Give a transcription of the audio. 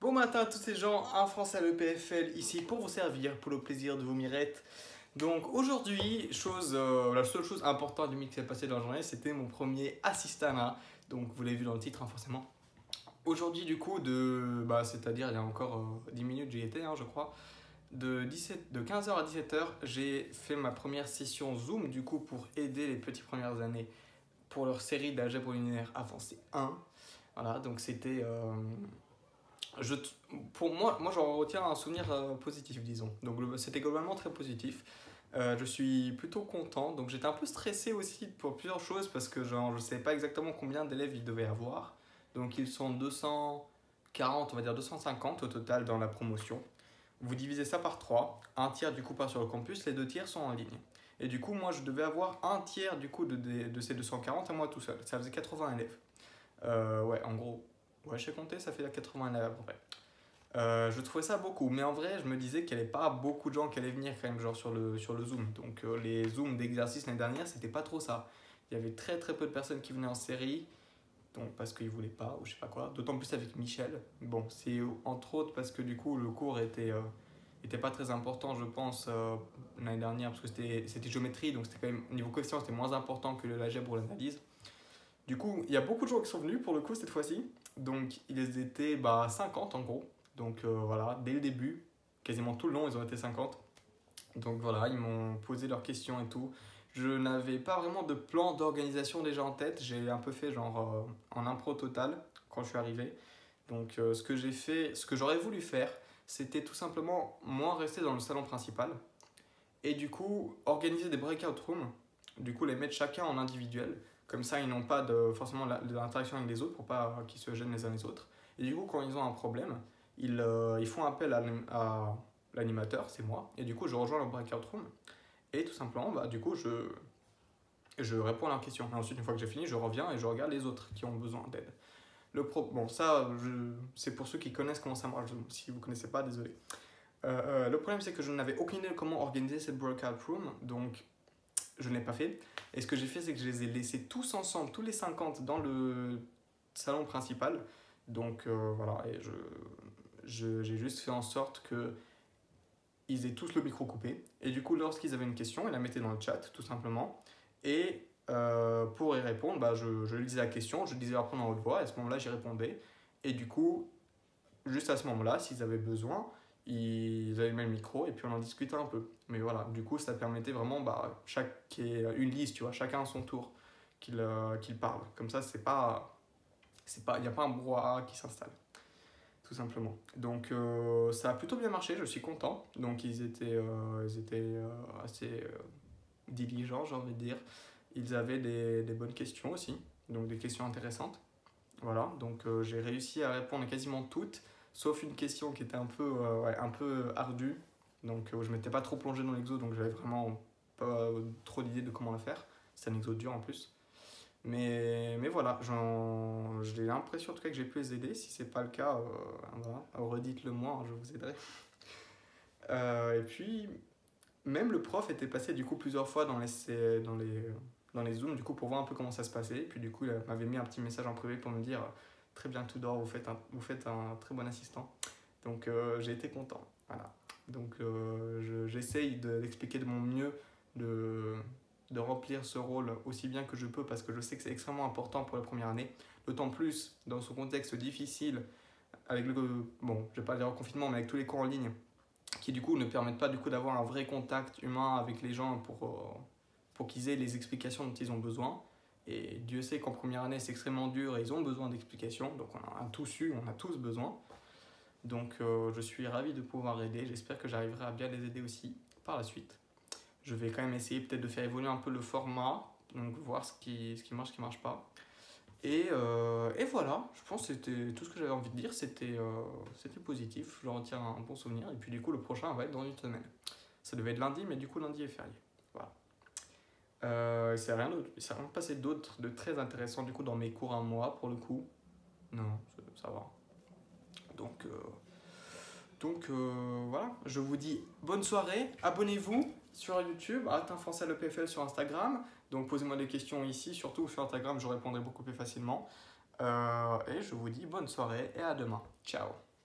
Bon matin à tous ces gens, un Français à l'EPFL ici pour vous servir, pour le plaisir de vos mirettes. Donc aujourd'hui, la seule chose importante du mix qui s'est passé dans la journée, c'était mon premier assistana. Donc vous l'avez vu dans le titre, hein, forcément. Aujourd'hui du coup, c'est-à-dire il y a encore 10 minutes j'y étais, je crois. De 15h à 17h, j'ai fait ma première session Zoom du coup pour aider les petites premières années pour leur série d'algèbre linéaire avancée 1. Voilà, donc c'était... pour moi j'en retiens un souvenir positif, disons. Donc c'était globalement très positif. Je suis plutôt content. Donc j'étais un peu stressé aussi pour plusieurs choses parce que je ne savais pas exactement combien d'élèves il devait avoir. Donc ils sont 240, on va dire 250 au total dans la promotion. Vous divisez ça par 3. Un tiers du coup part sur le campus, les 2 tiers sont en ligne. Et du coup moi je devais avoir un tiers du coup de ces 240 à moi tout seul. Ça faisait 80 élèves. Ouais, en gros. Ouais, je sais compter, ça fait 80 élèves à peu près. Je trouvais ça beaucoup, mais en vrai, je me disais qu'il n'y avait pas beaucoup de gens qui allaient venir quand même, genre sur le Zoom. Donc, les Zooms d'exercice l'année dernière, c'était pas trop ça. Il y avait très très peu de personnes qui venaient en série, donc parce qu'ils voulaient pas, ou je sais pas quoi. D'autant plus avec Michel. Bon, c'est entre autres parce que du coup, le cours était pas très important, je pense, l'année dernière, parce que c'était géométrie, donc c'était quand même, niveau coefficient, c'était moins important que l'algèbre ou l'analyse. Du coup, il y a beaucoup de gens qui sont venus pour le coup cette fois-ci. Donc, ils étaient 50 en gros. Donc voilà, dès le début, quasiment tout le long, ils ont été 50. Donc voilà, ils m'ont posé leurs questions et tout. Je n'avais pas vraiment de plan d'organisation déjà en tête. J'ai un peu fait genre en impro total quand je suis arrivé. Donc ce que j'aurais voulu faire, c'était tout simplement moi rester dans le salon principal et du coup organiser des breakout rooms. Du coup les mettre chacun en individuel. Comme ça, ils n'ont pas forcément de l'interaction avec les autres pour pas qu'ils se gênent les uns les autres. Et du coup, quand ils ont un problème, ils font appel à l'animateur, c'est moi. Et du coup, je rejoins le breakout room. Et tout simplement, du coup, je réponds à leurs questions. Et ensuite, une fois que j'ai fini, je reviens et je regarde les autres qui ont besoin d'aide. Bon, ça, c'est pour ceux qui connaissent comment ça marche. Si vous ne connaissez pas, désolé. Le problème, c'est que je n'avais aucune idée de comment organiser cette breakout room. Donc, je ne l'ai pas fait. Et ce que j'ai fait, c'est que je les ai laissés tous ensemble, tous les 50 dans le salon principal. Donc voilà, et j'ai juste fait en sorte qu'ils aient tous le micro coupé. Et du coup, lorsqu'ils avaient une question, ils la mettaient dans le chat, tout simplement. Et pour y répondre, je lisais la question, je disais répondre en haute voix, et à ce moment-là, j'y répondais. Et du coup, juste à ce moment-là, s'ils avaient besoin, ils allumaient le micro et puis on en discutait un peu. Mais voilà, du coup, ça permettait vraiment une liste, tu vois, chacun à son tour qu'il parle. Comme ça, il n'y a pas un brouhaha qui s'installe, tout simplement. Donc, ça a plutôt bien marché, je suis content. Donc, ils étaient assez diligents, j'ai envie de dire. Ils avaient des bonnes questions aussi, donc des questions intéressantes. Voilà, donc j'ai réussi à répondre à quasiment toutes, sauf une question qui était un peu ardue. Donc je ne m'étais pas trop plongé dans l'exo, donc j'avais vraiment pas trop d'idées de comment la faire. C'est un exo dur en plus. Mais voilà, j'ai l'impression en tout cas que j'ai pu les aider. Si ce n'est pas le cas, voilà, redites-le moi, je vous aiderai. Et puis, même le prof était passé du coup plusieurs fois dans les Zooms du coup, pour voir un peu comment ça se passait. Et puis du coup, il m'avait mis un petit message en privé pour me dire très bien Tudor, vous faites un très bon assistant. Donc j'ai été content. Voilà. Donc j'essaye d'expliquer de mon mieux, de remplir ce rôle aussi bien que je peux parce que je sais que c'est extrêmement important pour la première année. D'autant plus dans ce contexte difficile, avec bon, je vais pas dire le confinement, mais avec tous les cours en ligne qui du coup ne permettent pas du coup d'avoir un vrai contact humain avec les gens pour qu'ils aient les explications dont ils ont besoin. Et Dieu sait qu'en première année, c'est extrêmement dur et ils ont besoin d'explications. Donc on en a tous eu, on a tous besoin. Donc je suis ravi de pouvoir aider. J'espère que j'arriverai à bien les aider aussi par la suite. Je vais quand même essayer peut-être de faire évoluer un peu le format, donc voir ce qui marche, ce qui marche pas. Et voilà, je pense que c'était tout ce que j'avais envie de dire. C'était positif, je retiens un bon souvenir. Et puis du coup, le prochain va être dans une semaine. Ça devait être lundi, mais du coup, lundi est férié. Voilà. Il s'est rien passé d'autre de très intéressant du coup dans mes cours à moi pour le coup. Non, ça va. Donc voilà, je vous dis bonne soirée, abonnez-vous sur YouTube, un Français le PFL sur Instagram. Donc posez-moi des questions ici, surtout sur Instagram, je répondrai beaucoup plus facilement. Et je vous dis bonne soirée et à demain. Ciao.